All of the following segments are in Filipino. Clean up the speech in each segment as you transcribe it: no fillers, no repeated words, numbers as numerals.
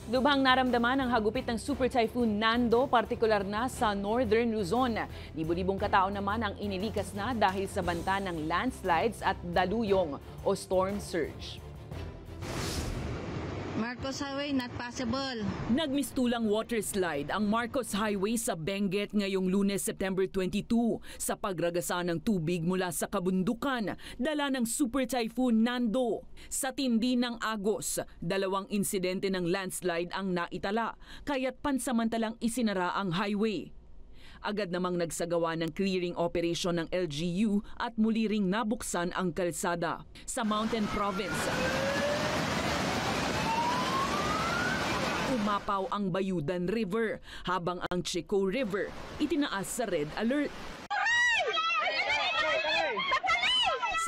Lubhang naramdaman ang hagupit ng Super Typhoon Nando, partikular na sa Northern Luzon. Libo-libong katao naman ang inilikas na dahil sa banta ng landslides at daluyong o storm surge. Marcos Highway not possible. Nagmistulang water slide ang Marcos Highway sa Benguet ngayong Lunes, September 22 sa pagragasa ng tubig mula sa kabundukan, dala ng Super Typhoon Nando. Sa tindi ng agos, 2 insidente ng landslide ang naitala, kaya't pansamantalang isinara ang highway. Agad namang nagsagawa ng clearing operation ng LGU at muli ring nabuksan ang kalsada. Sa Mountain Province, umapaw ang Bayudan River habang ang Chico River itinaas sa red alert.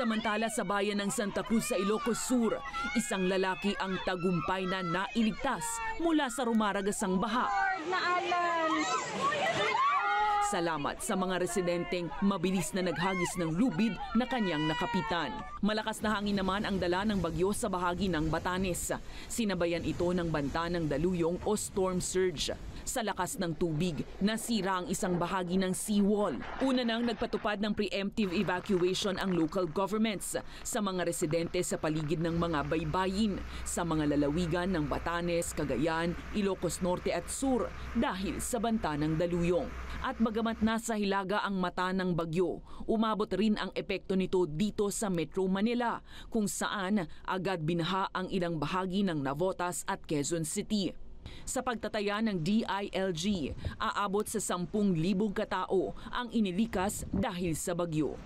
Samantala sa bayan ng Santa Cruz sa Ilocos Sur, isang lalaki ang tagumpay na nailigtas mula sa rumaragasang baha. Salamat sa mga residenteng mabilis na naghagis ng lubid na kanyang nakapitan. Malakas na hangin naman ang dala ng bagyo sa bahagi ng Batanes. Sinabayan ito ng banta ng daluyong o storm surge. Sa lakas ng tubig, nasira ang isang bahagi ng seawall. Una nang nagpatupad ng preemptive evacuation ang local governments sa mga residente sa paligid ng mga baybayin sa mga lalawigan ng Batanes, Cagayan, Ilocos Norte at Sur dahil sa banta ng daluyong. At bagamat nasa hilaga ang mata ng bagyo, umabot rin ang epekto nito dito sa Metro Manila kung saan agad binaha ang ilang bahagi ng Navotas at Quezon City. Sa pagtataya ng DILG, aabot sa 10,000 katao ang inilikas dahil sa bagyo.